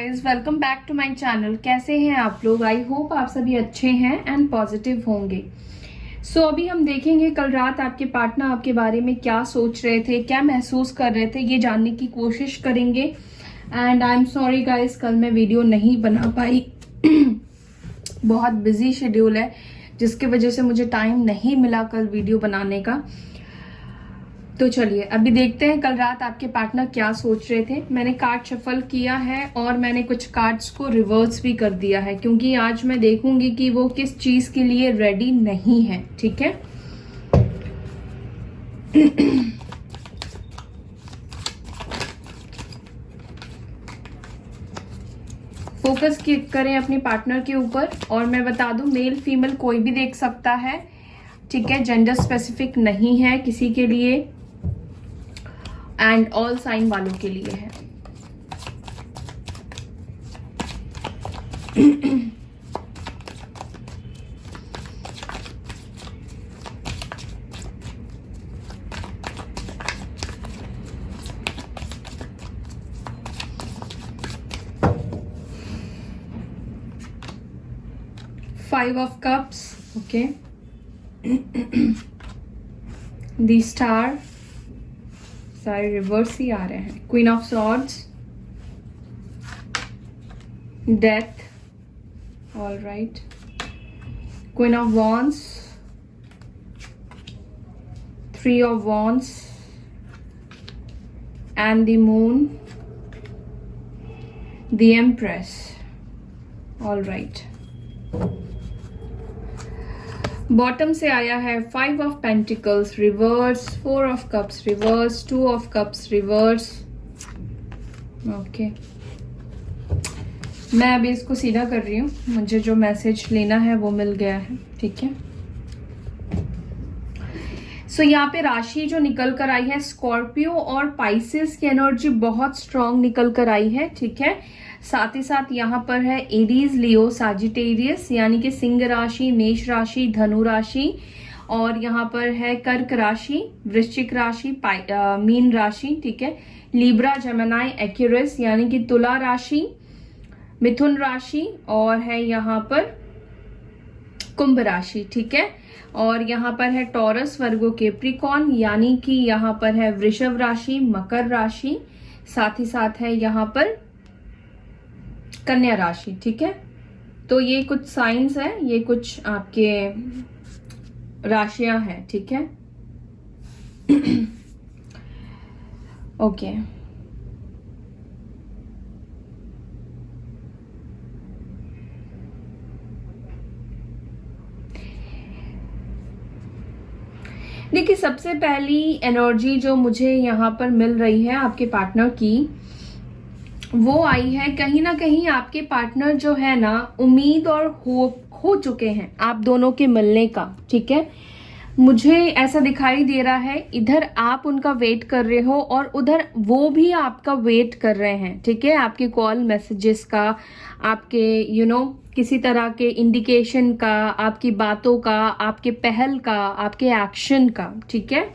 Guys, welcome back to my channel. कैसे हैं आप लोग? आई होप आप सभी अच्छे हैं एंड पॉजिटिव होंगे। अभी हम देखेंगे कल रात आपके पार्टनर आपके बारे में क्या सोच रहे थे, क्या महसूस कर रहे थे, ये जानने की कोशिश करेंगे। And I am sorry guys, कल मैं वीडियो नहीं बना पाई। बहुत बिजी शेड्यूल है जिसकी वजह से मुझे टाइम नहीं मिला कल वीडियो बनाने का। तो चलिए अभी देखते हैं कल रात आपके पार्टनर क्या सोच रहे थे। मैंने कार्ड शफल किया है और मैंने कुछ कार्ड्स को रिवर्स भी कर दिया है क्योंकि आज मैं देखूंगी कि वो किस चीज के लिए रेडी नहीं है। ठीक है, फोकस करें अपने पार्टनर के ऊपर। और मैं बता दूं, मेल फीमेल कोई भी देख सकता है। ठीक है, जेंडर स्पेसिफिक नहीं है किसी के लिए एंड ऑल साइन वालों के लिए है। Five of cups, okay, the star, सारे रिवर्स ही आ रहे हैं। Queen of swords, death, all right, queen of wands, three of wands and the moon, the empress, all right. Bottom से आया है five of pentacles reverse, four of cups reverse, two of cups reverse. Okay, मैं अभी इसको सीधा कर रही हूँ, मुझे जो मैसेज लेना है वो मिल गया है। ठीक है, यहाँ पे राशि जो निकल कर आई है, स्कॉर्पियो और पाइसेस की एनर्जी बहुत स्ट्रांग निकल कर आई है। ठीक है, साथ ही साथ यहाँ पर है एरीज, लियो, साजिटेरियस यानी कि सिंह राशि, मेष राशि, धनु राशि, और यहाँ पर है कर्क राशि, वृश्चिक राशि, मीन राशि। ठीक है, लिब्रा, जेमिनी, एक्यूरियस यानी कि तुला राशि, मिथुन राशि, और है यहाँ पर कुंभ राशि। ठीक है, और यहाँ पर है टॉरस, वर्गो, कैप्रिकॉर्न यानी कि यहाँ पर है वृषभ राशि, मकर राशि, साथ ही साथ है यहाँ पर कन्या राशि। ठीक है, तो ये कुछ साइंस है, ये कुछ आपके राशियां हैं। ठीक है, ओके, देखिए सबसे पहली एनर्जी जो मुझे यहाँ पर मिल रही है आपके पार्टनर की, वो आई है कहीं ना कहीं आपके पार्टनर जो है ना, उम्मीद और होप खो चुके हैं आप दोनों के मिलने का। ठीक है, मुझे ऐसा दिखाई दे रहा है, इधर आप उनका वेट कर रहे हो और उधर वो भी आपका वेट कर रहे हैं। ठीक है, आपके कॉल मैसेजेस का, आपके किसी तरह के इंडिकेशन का, आपकी बातों का, आपके पहल का, आपके एक्शन का। ठीक है,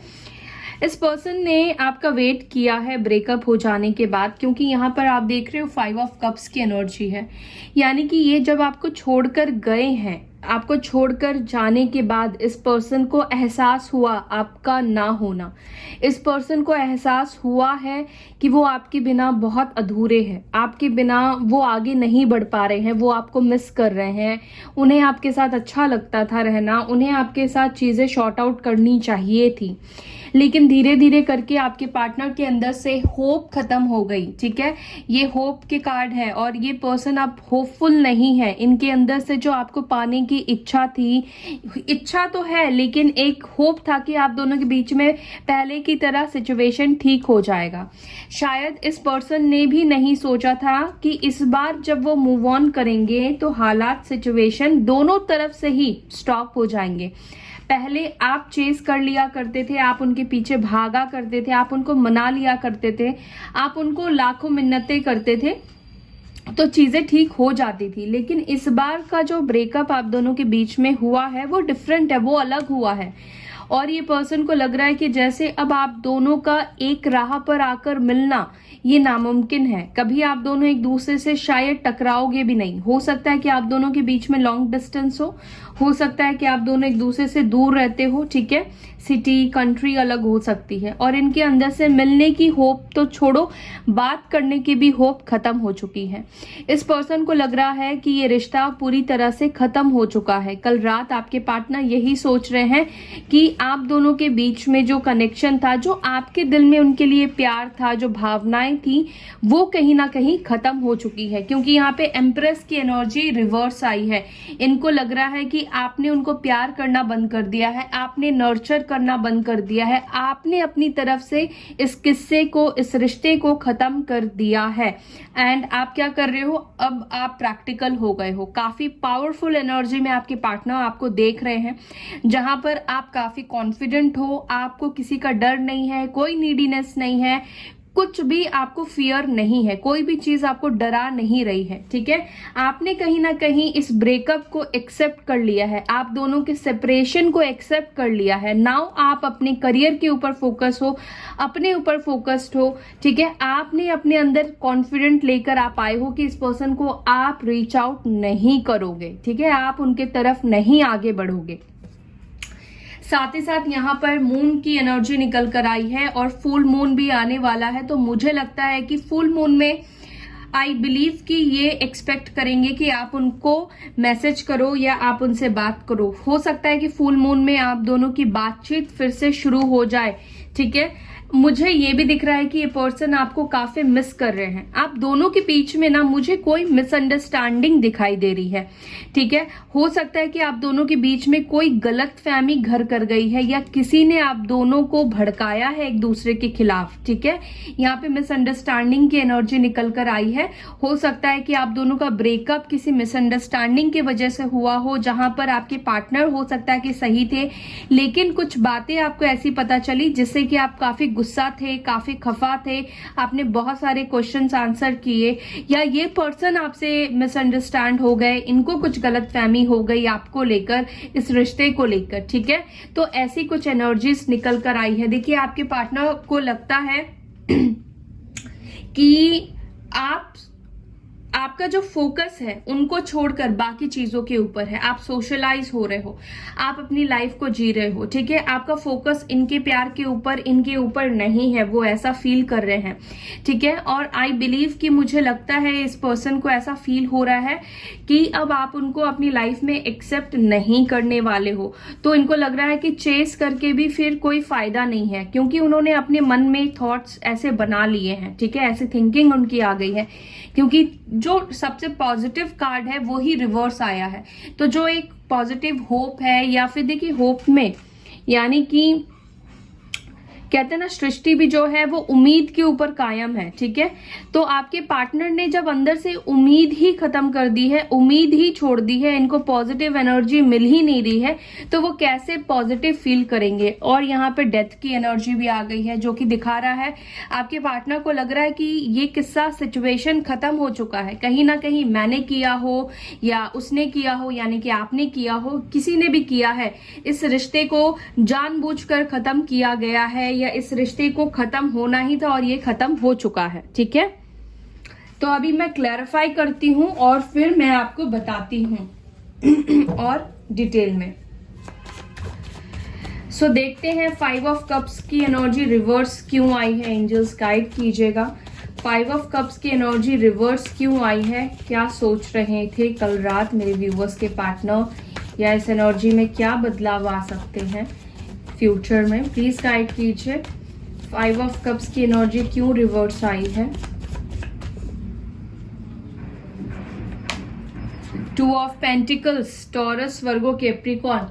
इस पर्सन ने आपका वेट किया है ब्रेकअप हो जाने के बाद, क्योंकि यहाँ पर आप देख रहे हो फाइव ऑफ कप्स की एनर्जी है, यानी कि ये जब आपको छोड़कर गए हैं, आपको छोड़कर जाने के बाद इस पर्सन को एहसास हुआ आपका ना होना, इस पर्सन को एहसास हुआ है कि वो आपके बिना बहुत अधूरे हैं, आपके बिना वो आगे नहीं बढ़ पा रहे हैं, वो आपको मिस कर रहे हैं, उन्हें आपके साथ अच्छा लगता था रहना, उन्हें आपके साथ चीजें शॉर्ट आउट करनी चाहिए थी, लेकिन धीरे धीरे करके आपके पार्टनर के अंदर से होप खत्म हो गई। ठीक है, ये होप के कार्ड है और ये पर्सन अब होपफुल नहीं है। इनके अंदर से जो आपको पाने की इच्छा थी, इच्छा तो है लेकिन एक होप था कि आप दोनों के बीच में पहले की तरह सिचुएशन ठीक हो जाएगा। शायद इस पर्सन ने भी नहीं सोचा था कि इस बार जब वो मूव ऑन करेंगे तो हालात, सिचुएशन दोनों तरफ से ही स्टॉप हो जाएंगे। पहले आप चेस कर लिया करते थे, आप उनके पीछे भागा करते थे, आप उनको मना लिया करते थे, आप उनको लाखों मिन्नतें करते थे, तो चीजें ठीक हो जाती थी। लेकिन इस बार का जो ब्रेकअप आप दोनों के बीच में हुआ है वो डिफरेंट है, वो अलग हुआ है। और ये पर्सन को लग रहा है कि जैसे अब आप दोनों का एक राह पर आकर मिलना ये नामुमकिन है। कभी आप दोनों एक दूसरे से शायद टकराओगे भी नहीं। हो सकता है कि आप दोनों के बीच में लॉन्ग डिस्टेंस हो सकता है कि आप दोनों एक दूसरे से दूर रहते हो, ठीक है, सिटी कंट्री अलग हो सकती है, और इनके अंदर से मिलने की होप तो छोड़ो, बात करने की भी होप खत्म हो चुकी है। इस पर्सन को लग रहा है कि ये रिश्ता पूरी तरह से खत्म हो चुका है। कल रात आपके पार्टनर यही सोच रहे हैं कि आप दोनों के बीच में जो कनेक्शन था, जो आपके दिल में उनके लिए प्यार था, जो भावनाएं थी, वो कहीं ना कहीं खत्म हो चुकी है, क्योंकि यहाँ पे एम्प्रेस की एनर्जी रिवर्स आई है। इनको लग रहा है कि आपने उनको प्यार करना बंद कर दिया है, आपने नर्चर करना बंद कर दिया है, आपने अपनी तरफ से इस किस्से को, इस रिश्ते को खत्म कर दिया है। एंड आप क्या कर रहे हो, अब आप प्रैक्टिकल हो गए हो। काफी पावरफुल एनर्जी में आपके पार्टनर आपको देख रहे हैं, जहां पर आप काफी कॉन्फिडेंट हो, आपको किसी का डर नहीं है, कोई नीडीनेस नहीं है, कुछ भी आपको फियर नहीं है, कोई भी चीज आपको डरा नहीं रही है, ठीक है। आपने कहीं ना कहीं इस ब्रेकअप को एक्सेप्ट कर लिया है, आप दोनों के सेपरेशन को एक्सेप्ट कर लिया है। नाउ आप अपने करियर के ऊपर फोकस हो, अपने ऊपर फोकस्ड हो, ठीक है। आपने अपने अंदर कॉन्फिडेंट लेकर आप आए हो कि इस पर्सन को आप रीच आउट नहीं करोगे, ठीक है, आप उनके तरफ नहीं आगे बढ़ोगे। साथ ही साथ यहाँ पर मून की एनर्जी निकल कर आई है और फुल मून भी आने वाला है। तो मुझे लगता है कि फुल मून में आई बिलीव कि ये एक्सपेक्ट करेंगे कि आप उनको मैसेज करो या आप उनसे बात करो। हो सकता है कि फुल मून में आप दोनों की बातचीत फिर से शुरू हो जाए, ठीक है। मुझे ये भी दिख रहा है कि ये पर्सन आपको काफी मिस कर रहे हैं। आप दोनों के बीच में ना मुझे कोई मिसअंडरस्टैंडिंग दिखाई दे रही है, ठीक है। हो सकता है कि आप दोनों के बीच में कोई गलतफहमी घर कर गई है या किसी ने आप दोनों को भड़काया है एक दूसरे के खिलाफ, ठीक है। यहाँ पे मिसअंडरस्टैंडिंग की एनर्जी निकल कर आई है। हो सकता है कि आप दोनों का ब्रेकअप किसी मिसअंडरस्टैंडिंग की वजह से हुआ हो, जहां पर आपके पार्टनर हो सकता है कि सही थे, लेकिन कुछ बातें आपको ऐसी पता चली जिससे कि आप काफी गुस्सा थे, काफी खफा थे, आपने बहुत सारे क्वेश्चंस आंसर किए, या ये पर्सन आपसे मिसअंडरस्टैंड हो गए, इनको कुछ गलतफहमी हो गई आपको लेकर, इस रिश्ते को लेकर, ठीक है। तो ऐसी कुछ एनर्जीज निकल कर आई है। देखिए आपके पार्टनर को लगता है कि आपका जो फोकस है उनको छोड़कर बाकी चीजों के ऊपर है। आप सोशलाइज हो रहे हो, आप अपनी लाइफ को जी रहे हो, ठीक है। आपका फोकस इनके प्यार के ऊपर, इनके ऊपर नहीं है, वो ऐसा फील कर रहे हैं, ठीक है। और आई बिलीव कि मुझे लगता है इस पर्सन को ऐसा फील हो रहा है कि अब आप उनको अपनी लाइफ में एक्सेप्ट नहीं करने वाले हो। तो इनको लग रहा है कि चेस करके भी फिर कोई फायदा नहीं है, क्योंकि उन्होंने अपने मन में थॉट्स ऐसे बना लिए हैं, ठीक है, ऐसी थिंकिंग उनकी आ गई है, क्योंकि जो सबसे पॉजिटिव कार्ड है वो ही रिवर्स आया है। तो जो एक पॉजिटिव होप है, या फिर देखिए होप में यानी कि कहते हैं ना, सृष्टि भी जो है वो उम्मीद के ऊपर कायम है, ठीक है। तो आपके पार्टनर ने जब अंदर से उम्मीद ही खत्म कर दी है, उम्मीद ही छोड़ दी है, इनको पॉजिटिव एनर्जी मिल ही नहीं रही है, तो वो कैसे पॉजिटिव फील करेंगे। और यहाँ पे डेथ की एनर्जी भी आ गई है, जो कि दिखा रहा है आपके पार्टनर को लग रहा है कि ये किस्सा, सिचुएशन खत्म हो चुका है। कहीं ना कहीं मैंने किया हो या उसने किया हो, यानी कि आपने किया हो, किसी ने भी किया है, इस रिश्ते को जानबूझकर खत्म किया गया है, या इस रिश्ते को खत्म होना ही था और ये खत्म हो चुका है, ठीक है। तो अभी मैं क्लैरिफाई करती हूं और फिर मैं आपको बताती हूं और डिटेल में। सो देखते हैं 5 ऑफ कप्स की एनर्जी रिवर्स क्यों आई है। एंजल्स गाइड कीजिएगा, 5 ऑफ कप्स की एनर्जी रिवर्स क्यों आई है, क्या सोच रहे थे कल रात मेरे व्यूवर्स के पार्टनर, या इस एनर्जी में क्या बदलाव आ सकते हैं फ्यूचर में, प्लीज गाइड कीजिए। 5 ऑफ कप्स की एनर्जी क्यों रिवर्स आई है। 2 of pentacles, taurus, Virgo, Capricorn.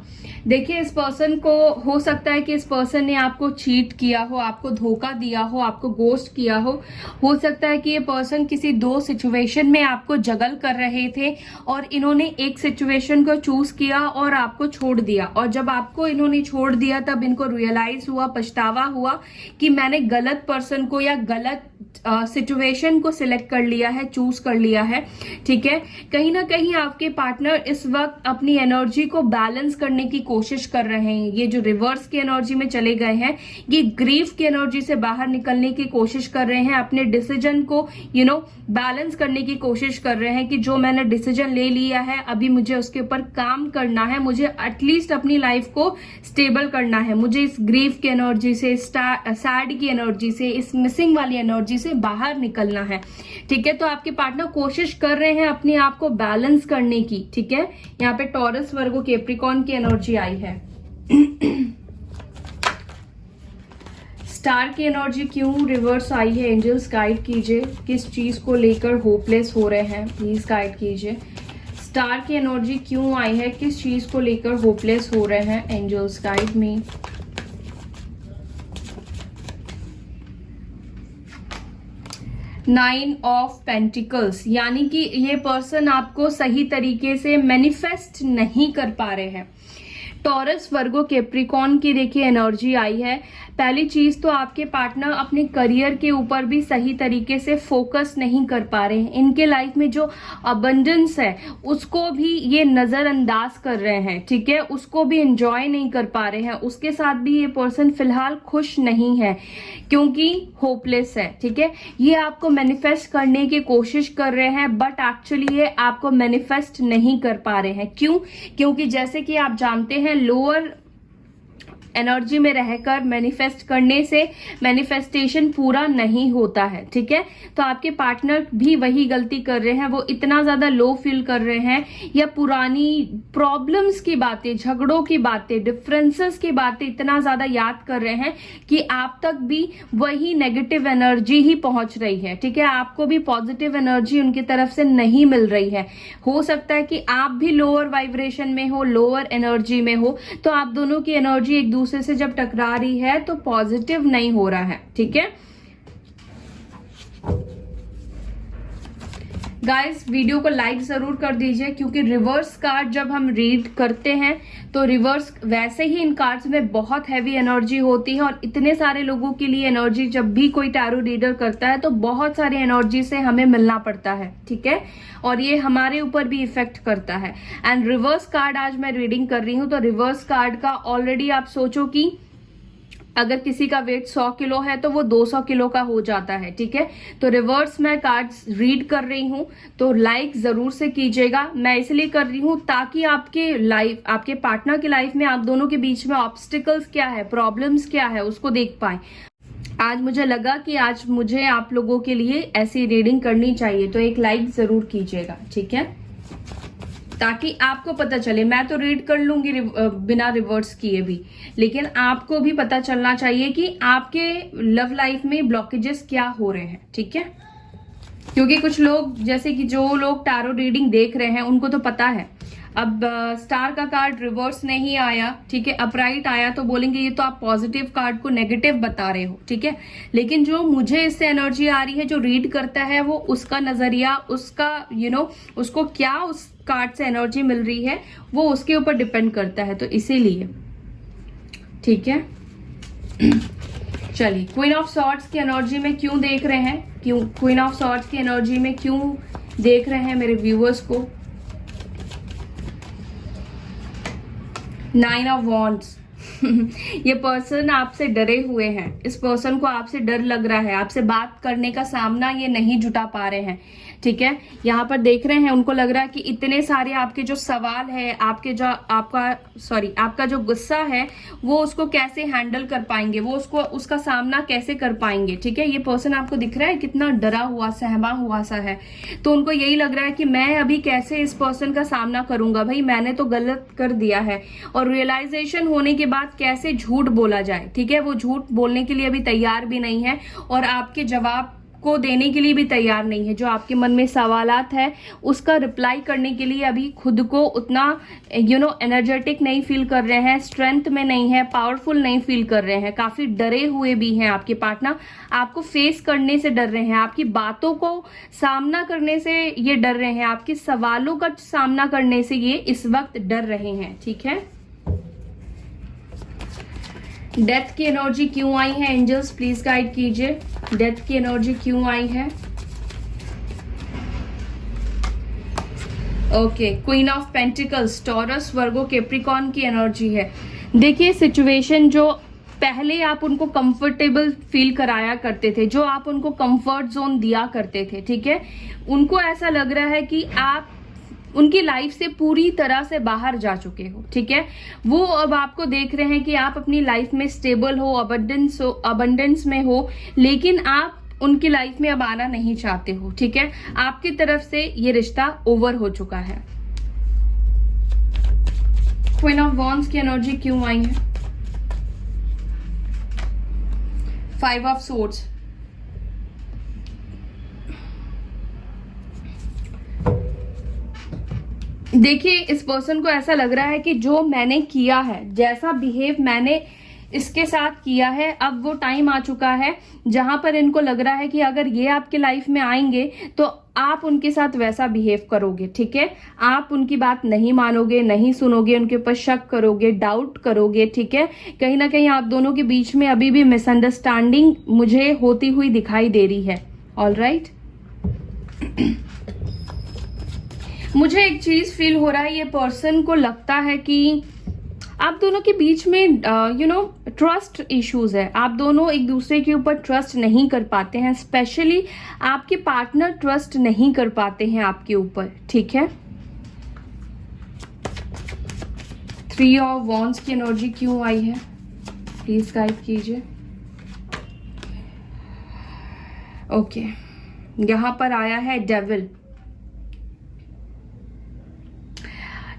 देखिए इस पर्सन को हो सकता है कि इस पर्सन ने आपको चीट किया हो, आपको धोखा दिया हो, आपको गोस्ट किया हो सकता है कि ये पर्सन किसी 2 सिचुएशन में आपको जगल कर रहे थे और इन्होंने एक सिचुएशन को चूज किया और आपको छोड़ दिया, और जब आपको इन्होंने छोड़ दिया तब इनको रियलाइज हुआ, पछतावा हुआ कि मैंने गलत पर्सन को या गलत सिचुएशन को सिलेक्ट कर लिया है, चूज कर लिया है, ठीक है। कहीं ना कहीं आपके पार्टनर इस वक्त अपनी एनर्जी को बैलेंस करने की कोशिश कर रहे हैं। ये जो रिवर्स की एनर्जी में चले गए हैं, ये ग्रीफ की एनर्जी से बाहर निकलने की कोशिश कर रहे हैं, अपने डिसीजन को बैलेंस करने की कोशिश कर रहे हैं कि जो मैंने डिसीजन ले लिया है अभी मुझे उसके ऊपर काम करना है, मुझे एटलीस्ट अपनी लाइफ को स्टेबल करना है, मुझे इस ग्रीफ की एनर्जी से, सैड की एनर्जी से, इस मिसिंग वाली एनर्जी से बाहर निकलना है, ठीक है। तो आपके पार्टनर कोशिश कर रहे हैं अपने आप को बैलेंस करने की, ठीक है। यहाँ पे टॉरस, वर्गो, कैप्रिकॉर्न की एनर्जी आई है। स्टार की एनर्जी क्यों रिवर्स आई है? एंजल्स गाइड कीजिए, किस चीज को लेकर होपलेस हो रहे हैं, प्लीज गाइड कीजिए। स्टार की एनर्जी क्यों आई है, किस चीज को लेकर होपलेस हो रहे हैं? Angels guide me. Nine of pentacles, यानी कि ये पर्सन आपको सही तरीके से मैनिफेस्ट नहीं कर पा रहे हैं। टॉरस, वर्गो, कैप्रिकॉर्न की देखिए एनर्जी आई है। पहली चीज तो आपके पार्टनर अपने करियर के ऊपर भी सही तरीके से फोकस नहीं कर पा रहे हैं। इनके लाइफ में जो अबंडेंस है उसको भी ये नजरअंदाज कर रहे हैं, ठीक है, उसको भी एंजॉय नहीं कर पा रहे हैं। उसके साथ भी ये पर्सन फिलहाल खुश नहीं है क्योंकि होपलेस है, ठीक है। ये आपको मैनिफेस्ट करने की कोशिश कर रहे हैं बट एक्चुअली ये आपको मैनिफेस्ट नहीं कर पा रहे हैं। क्यों? क्योंकि जैसे कि आप जानते हैं लोअर एनर्जी में रहकर मैनिफेस्ट करने से मैनिफेस्टेशन पूरा नहीं होता है, ठीक है। तो आपके पार्टनर भी वही गलती कर रहे हैं, वो इतना ज्यादा लो फील कर रहे हैं या पुरानी प्रॉब्लम्स की बातें, झगड़ों की बातें, डिफरेंसेस की बातें इतना ज्यादा याद कर रहे हैं कि आप तक भी वही नेगेटिव एनर्जी ही पहुंच रही है, ठीक है। आपको भी पॉजिटिव एनर्जी उनकी तरफ से नहीं मिल रही है। हो सकता है कि आप भी लोअर वाइब्रेशन में हो, लोअर एनर्जी में हो, तो आप दोनों की एनर्जी एक दूसरे से जब टकरा रही है तो पॉजिटिव नहीं हो रहा है, ठीक है। गाइस वीडियो को लाइक जरूर कर दीजिए क्योंकि रिवर्स कार्ड जब हम रीड करते हैं तो रिवर्स वैसे ही इन कार्ड्स में बहुत हैवी एनर्जी होती है और इतने सारे लोगों के लिए एनर्जी जब भी कोई टैरो रीडर करता है तो बहुत सारी एनर्जी से हमें मिलना पड़ता है, ठीक है, और ये हमारे ऊपर भी इफेक्ट करता है। एंड रिवर्स कार्ड आज मैं रीडिंग कर रही हूं तो रिवर्स कार्ड का ऑलरेडी आप सोचो कि अगर किसी का वेट 100 किलो है तो वो 200 किलो का हो जाता है, ठीक है। तो रिवर्स मैं कार्ड्स रीड कर रही हूं तो लाइक जरूर से कीजिएगा। मैं इसलिए कर रही हूं ताकि आपके लाइफ, आपके पार्टनर की लाइफ में आप दोनों के बीच में ऑब्स्टिकल्स क्या है, प्रॉब्लम्स क्या है, उसको देख पाए। आज मुझे लगा कि आज मुझे आप लोगों के लिए ऐसी रीडिंग करनी चाहिए, तो एक लाइक जरूर कीजिएगा, ठीक है, ताकि आपको पता चले। मैं तो रीड कर लूंगी बिना रिवर्स किए भी, लेकिन आपको भी पता चलना चाहिए कि आपके लव लाइफ में ब्लॉकेजेस क्या हो रहे हैं, ठीक है। क्योंकि कुछ लोग, जैसे कि जो लोग टैरो रीडिंग देख रहे हैं उनको तो पता है। अब स्टार का कार्ड रिवर्स नहीं आया, ठीक है, अपराइट आया तो बोलेंगे ये तो आप पॉजिटिव कार्ड को नेगेटिव बता रहे हो, ठीक है। लेकिन जो मुझे इससे एनर्जी आ रही है, जो रीड करता है वो उसका नजरिया, उसका उसको क्या उस कार्ड से एनर्जी मिल रही है वो उसके ऊपर डिपेंड करता है, तो इसीलिए, ठीक है। चलिए, क्वीन ऑफ सॉर्ड्स की एनर्जी में क्यों देख रहे हैं, क्यों क्वीन ऑफ सॉर्ड्स की एनर्जी में क्यों देख रहे हैं मेरे व्यूअर्स को? 9 ऑफ वॉन्ड्स। ये पर्सन आपसे डरे हुए हैं, इस पर्सन को आपसे डर लग रहा है, आपसे बात करने का सामना ये नहीं जुटा पा रहे हैं, ठीक है। यहाँ पर देख रहे हैं उनको लग रहा है कि इतने सारे आपके जो सवाल है, आपका जो गुस्सा है वो उसको कैसे हैंडल कर पाएंगे, वो उसका सामना कैसे कर पाएंगे, ठीक है। ये पर्सन आपको दिख रहा है कितना डरा हुआ, सहमा हुआ सा है, तो उनको यही लग रहा है कि मैं अभी कैसे इस पर्सन का सामना करूंगा, भाई मैंने तो गलत कर दिया है। और रियलाइजेशन होने के बाद कैसे झूठ बोला जाए, ठीक है, वो झूठ बोलने के लिए अभी तैयार भी नहीं है और आपके जवाब को देने के लिए भी तैयार नहीं है। जो आपके मन में सवालात है उसका रिप्लाई करने के लिए अभी खुद को उतना एनर्जेटिक नहीं फील कर रहे हैं, स्ट्रेंथ में नहीं है, पावरफुल नहीं फील कर रहे हैं, काफी डरे हुए भी हैं। आपके पार्टनर आपको फेस करने से डर रहे हैं, आपकी बातों को सामना करने से ये डर रहे हैं, आपके सवालों का सामना करने से ये इस वक्त डर रहे हैं, ठीक है। डेथ की एनर्जी क्यों आई है एंजल्स, प्लीज गाइड कीजिए। डेथ की एनर्जी क्यों आई है? Okay, queen of pentacles, taurus, Virgo, Capricorn की एनर्जी है। देखिए सिचुएशन जो पहले आप उनको कंफर्टेबल फील कराया करते थे, जो आप उनको कंफर्ट जोन दिया करते थे, ठीक है, उनको ऐसा लग रहा है कि आप उनकी लाइफ से पूरी तरह से बाहर जा चुके हो, ठीक है। वो अब आपको देख रहे हैं कि आप अपनी लाइफ में स्टेबल हो, अबंडेंस में हो, लेकिन आप उनकी लाइफ में अब आना नहीं चाहते हो, ठीक है। आपकी तरफ से ये रिश्ता ओवर हो चुका है। क्वीन ऑफ वॉन्ड्स की एनर्जी क्यों आई है? 5 ऑफ सोर्ड्स, देखिए इस पर्सन को ऐसा लग रहा है कि जो मैंने किया है, जैसा बिहेव मैंने इसके साथ किया है, अब वो टाइम आ चुका है जहां पर इनको लग रहा है कि अगर ये आपके लाइफ में आएंगे तो आप उनके साथ वैसा बिहेव करोगे, ठीक है। आप उनकी बात नहीं मानोगे, नहीं सुनोगे, उनके ऊपर शक करोगे, डाउट करोगे, ठीक है। कहीं ना कहीं आप दोनों के बीच में अभी भी मिसअंडरस्टैंडिंग मुझे होती हुई दिखाई दे रही है। ऑल राइट, मुझे एक चीज फील हो रहा है, ये पर्सन को लगता है कि आप दोनों के बीच में ट्रस्ट इश्यूज है। आप दोनों एक दूसरे के ऊपर ट्रस्ट नहीं कर पाते हैं, स्पेशली आपके पार्टनर ट्रस्ट नहीं कर पाते हैं आपके ऊपर, ठीक है। 3 ऑफ वॉन्ड्स की एनर्जी क्यों आई है, प्लीज गाइड कीजिए। ओके, यहां पर आया है डेविल।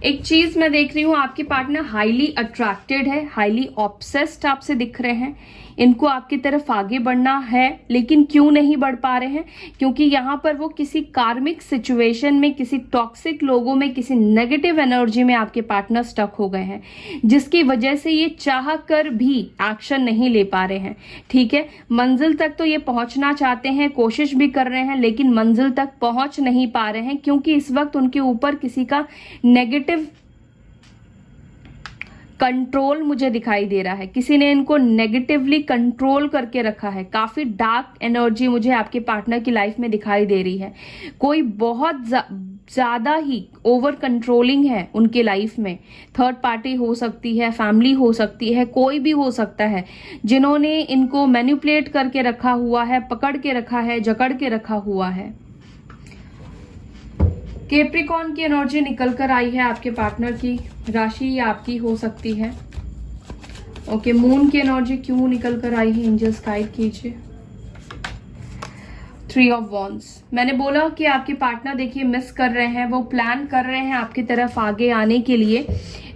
एक चीज मैं देख रही हूं, आपके पार्टनर हाईली अट्रैक्टेड है, हाईली ऑब्सेस्ड आपसे दिख रहे हैं। इनको आपकी तरफ आगे बढ़ना है, लेकिन क्यों नहीं बढ़ पा रहे हैं? क्योंकि यहाँ पर वो किसी कार्मिक सिचुएशन में, किसी टॉक्सिक लोगों में, किसी नेगेटिव एनर्जी में आपके पार्टनर स्टक हो गए हैं, जिसकी वजह से ये चाह कर भी एक्शन नहीं ले पा रहे हैं, ठीक है। मंजिल तक तो ये पहुंचना चाहते हैं, कोशिश भी कर रहे हैं, लेकिन मंजिल तक पहुंच नहीं पा रहे हैं, क्योंकि इस वक्त उनके ऊपर किसी का नेगेटिव कंट्रोल मुझे दिखाई दे रहा है। किसी ने इनको नेगेटिवली कंट्रोल करके रखा है। काफी डार्क एनर्जी मुझे आपके पार्टनर की लाइफ में दिखाई दे रही है। कोई बहुत ज्यादा ही ओवर कंट्रोलिंग है उनके लाइफ में। थर्ड पार्टी हो सकती है, फैमिली हो सकती है, कोई भी हो सकता है, जिन्होंने इनको मैनिपुलेट करके रखा हुआ है, पकड़ के रखा है, जकड़ के रखा हुआ है। कैप्रिकॉर्न की एनर्जी निकल कर आई है आपके पार्टनर की, राशि आपकी हो सकती है। ओके, मून की एनर्जी क्यों निकल कर आई है, एंजल्स गाइड कीजिए। 3 ऑफ वॉन्ड्स, मैंने बोला कि आपके पार्टनर देखिए मिस कर रहे हैं, वो प्लान कर रहे हैं आपकी तरफ आगे आने के लिए,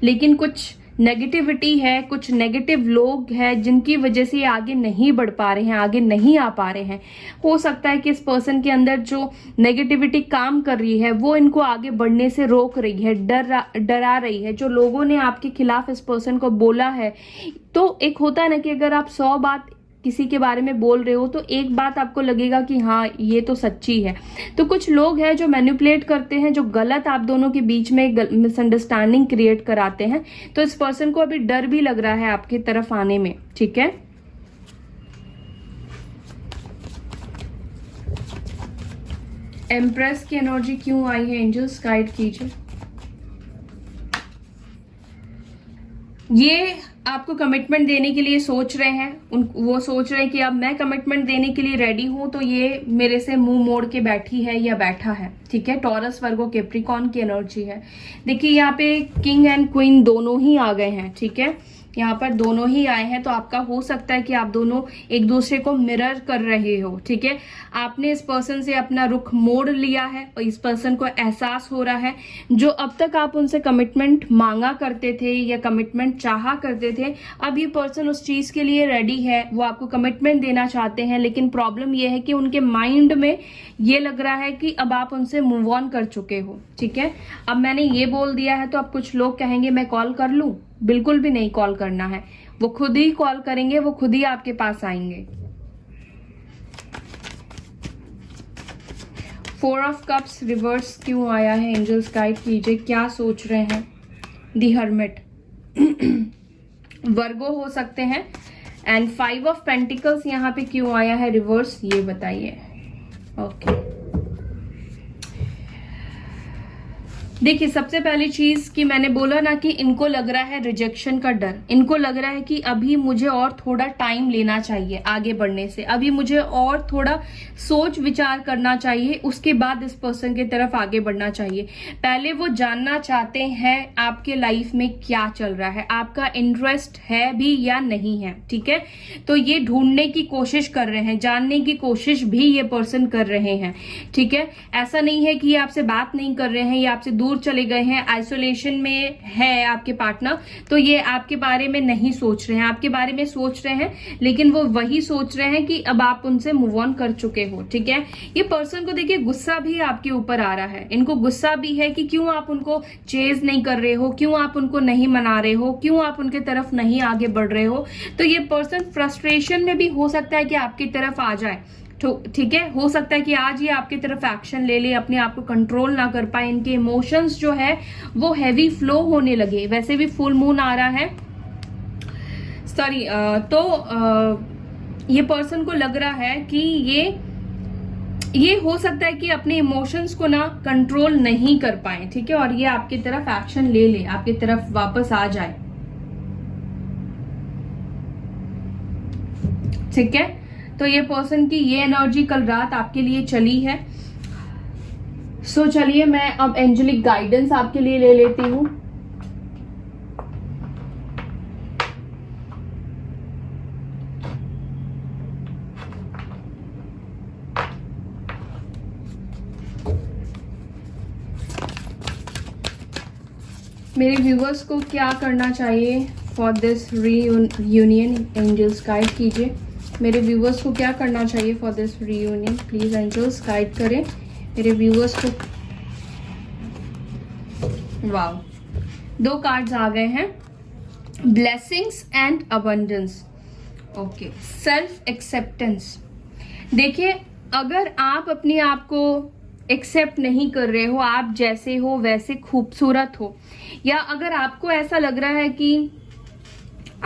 लेकिन कुछ नेगेटिविटी है, कुछ नेगेटिव लोग हैं जिनकी वजह से ये आगे नहीं बढ़ पा रहे हैं, आगे नहीं आ पा रहे हैं। हो सकता है कि इस पर्सन के अंदर जो नेगेटिविटी काम कर रही है वो इनको आगे बढ़ने से रोक रही है, डरा रही है। जो लोगों ने आपके खिलाफ इस पर्सन को बोला है, तो एक होता है ना कि अगर आप 100 बात किसी के बारे में बोल रहे हो तो एक बात आपको लगेगा कि हाँ ये तो सच्ची है। तो कुछ लोग हैं जो मैनिपुलेट करते हैं, जो गलत आप दोनों के बीच में मिसअंडरस्टैंडिंग क्रिएट कराते हैं। तो इस पर्सन को अभी डर भी लग रहा है आपकी तरफ आने में, ठीक है। एम्प्रेस की एनर्जी क्यों आई है, एंजल्स गाइड कीजिए। ये आपको कमिटमेंट देने के लिए सोच रहे हैं, वो सोच रहे हैं कि अब मैं कमिटमेंट देने के लिए रेडी हूं, तो ये मेरे से मुंह मोड़ के बैठी है या बैठा है, ठीक है। टॉरस, वर्गो, कैप्रिकॉर्न की एनर्जी है। देखिए यहाँ पे किंग एंड क्वीन दोनों ही आ गए हैं, ठीक है। यहाँ पर दोनों ही आए हैं, तो आपका हो सकता है कि आप दोनों एक दूसरे को मिरर कर रहे हो, ठीक है। आपने इस पर्सन से अपना रुख मोड़ लिया है और इस पर्सन को एहसास हो रहा है, जो अब तक आप उनसे कमिटमेंट मांगा करते थे या कमिटमेंट चाहा करते थे, अब ये पर्सन उस चीज के लिए रेडी है, वो आपको कमिटमेंट देना चाहते हैं। लेकिन प्रॉब्लम ये है कि उनके माइंड में ये लग रहा है कि अब आप उनसे मूव ऑन कर चुके हो, ठीक है। अब मैंने ये बोल दिया है तो अब कुछ लोग कहेंगे मैं कॉल कर लूं, बिल्कुल भी नहीं कॉल करना है, वो खुद ही कॉल करेंगे, वो खुद ही आपके पास आएंगे। 4 ऑफ कप्स रिवर्स क्यों आया है, एंजल्स गाइड कीजिए, क्या सोच रहे हैं। दी हर्मिट, वर्गो हो सकते हैं। एंड 5 ऑफ पेंटिकल्स यहाँ पे क्यों आया है रिवर्स, ये बताइए। ओके, देखिए सबसे पहली चीज कि मैंने बोला ना कि इनको लग रहा है रिजेक्शन का डर, इनको लग रहा है कि अभी मुझे और थोड़ा टाइम लेना चाहिए आगे बढ़ने से, अभी मुझे और थोड़ा सोच विचार करना चाहिए, उसके बाद इस पर्सन की तरफ आगे बढ़ना चाहिए। पहले वो जानना चाहते हैं आपके लाइफ में क्या चल रहा है, आपका इंटरेस्ट है भी या नहीं है, ठीक है। तो ये ढूंढने की कोशिश कर रहे हैं, जानने की कोशिश भी ये पर्सन कर रहे हैं, ठीक है। ऐसा नहीं है कि ये आपसे बात नहीं कर रहे हैं, ये आपसे दूर चले गए हैं, आइसोलेशन में है आपके पार्टनर, तो ये आपके बारे में नहीं सोच रहे हैं, आपके बारे में सोच रहे हैं, लेकिन वो वही सोच रहे हैं कि अब आप उनसे मूव ऑन कर चुके हो, ठीक है। ये पर्सन को देखिए गुस्सा भी आपके ऊपर आ रहा है, इनको गुस्सा भी है कि क्यों आप उनको चेज नहीं कर रहे हो, क्यों आप उनको नहीं मना रहे हो, क्यों आप उनके तरफ नहीं आगे बढ़ रहे हो। तो ये पर्सन फ्रस्ट्रेशन में भी हो सकता है कि आपकी तरफ आ जाए, ठीक है। हो सकता है कि आज ये आपकी तरफ एक्शन ले ले, अपने आप को कंट्रोल ना कर पाए, इनके इमोशंस जो है वो हैवी फ्लो होने लगे। वैसे भी फुल मून आ रहा है, सॉरी, ये पर्सन को लग रहा है कि ये हो सकता है कि अपने इमोशंस को ना कंट्रोल नहीं कर पाए, ठीक है, और ये आपकी तरफ एक्शन ले ले, आपकी तरफ वापस आ जाए, ठीक है। तो ये पर्सन की ये एनर्जी कल रात आपके लिए चली है। सो चलिए मैं अब एंजेलिक गाइडेंस आपके लिए ले लेती हूँ। मेरे व्यूवर्स को क्या करना चाहिए for this reunion, angels guide कीजिए। मेरे व्यूवर्स को क्या करना चाहिए for this reunion, please angels guide करें मेरे व्यूवर्स को। वाओ, 2 कार्ड्स आ गए हैं, blessings and abundance. Okay, self acceptance. देखिए अगर आप अपने आप को एक्सेप्ट नहीं कर रहे हो, आप जैसे हो वैसे खूबसूरत हो, या अगर आपको ऐसा लग रहा है कि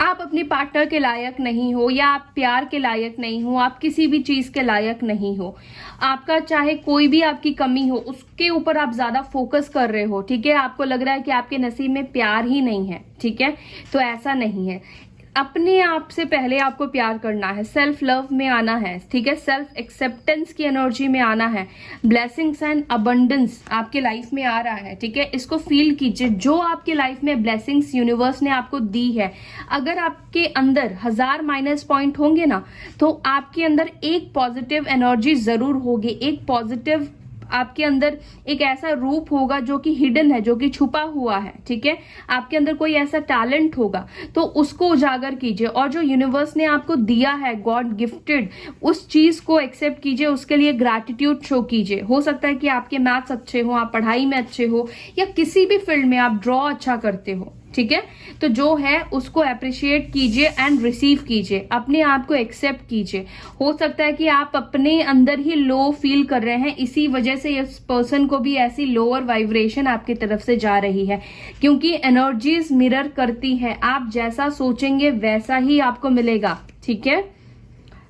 आप अपने पार्टनर के लायक नहीं हो, या आप प्यार के लायक नहीं हो, आप किसी भी चीज के लायक नहीं हो, आपका चाहे कोई भी आपकी कमी हो उसके ऊपर आप ज्यादा फोकस कर रहे हो, ठीक है, आपको लग रहा है कि आपके नसीब में प्यार ही नहीं है, ठीक है, तो ऐसा नहीं है। अपने आप से पहले आपको प्यार करना है, सेल्फ लव में आना है, ठीक है, सेल्फ एक्सेप्टेंस की एनर्जी में आना है। ब्लेसिंग्स एंड अबंडेंस आपके लाइफ में आ रहा है, ठीक है, इसको फील कीजिए। जो आपके लाइफ में ब्लेसिंग्स यूनिवर्स ने आपको दी है, अगर आपके अंदर 1000 माइनस पॉइंट होंगे ना, तो आपके अंदर एक पॉजिटिव एनर्जी जरूर होगी, एक पॉजिटिव आपके अंदर एक ऐसा रूप होगा जो कि हिडन है, जो कि छुपा हुआ है, ठीक है। आपके अंदर कोई ऐसा टैलेंट होगा तो उसको उजागर कीजिए, और जो यूनिवर्स ने आपको दिया है गॉड गिफ्टेड, उस चीज को एक्सेप्ट कीजिए, उसके लिए ग्रैटिट्यूड शो कीजिए। हो सकता है कि आपके मैथ्स अच्छे हो, आप पढ़ाई में अच्छे हो, या किसी भी फील्ड में आप ड्रॉ अच्छा करते हो, ठीक है, तो जो है उसको अप्रिशिएट कीजिए एंड रिसीव कीजिए, अपने आप को एक्सेप्ट कीजिए। हो सकता है कि आप अपने अंदर ही लो फील कर रहे हैं, इसी वजह से इस पर्सन को भी ऐसी लोअर वाइब्रेशन आपकी तरफ से जा रही है, क्योंकि एनर्जीज मिरर करती है, आप जैसा सोचेंगे वैसा ही आपको मिलेगा, ठीक है।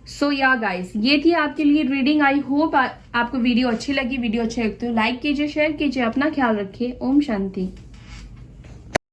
सो या गाइस, ये थी आपके लिए रीडिंग। आई होप आपको वीडियो अच्छी लगी। वीडियो अच्छी लगी तो लाइक कीजिए, शेयर कीजिए, अपना ख्याल रखिए। ओम शांति।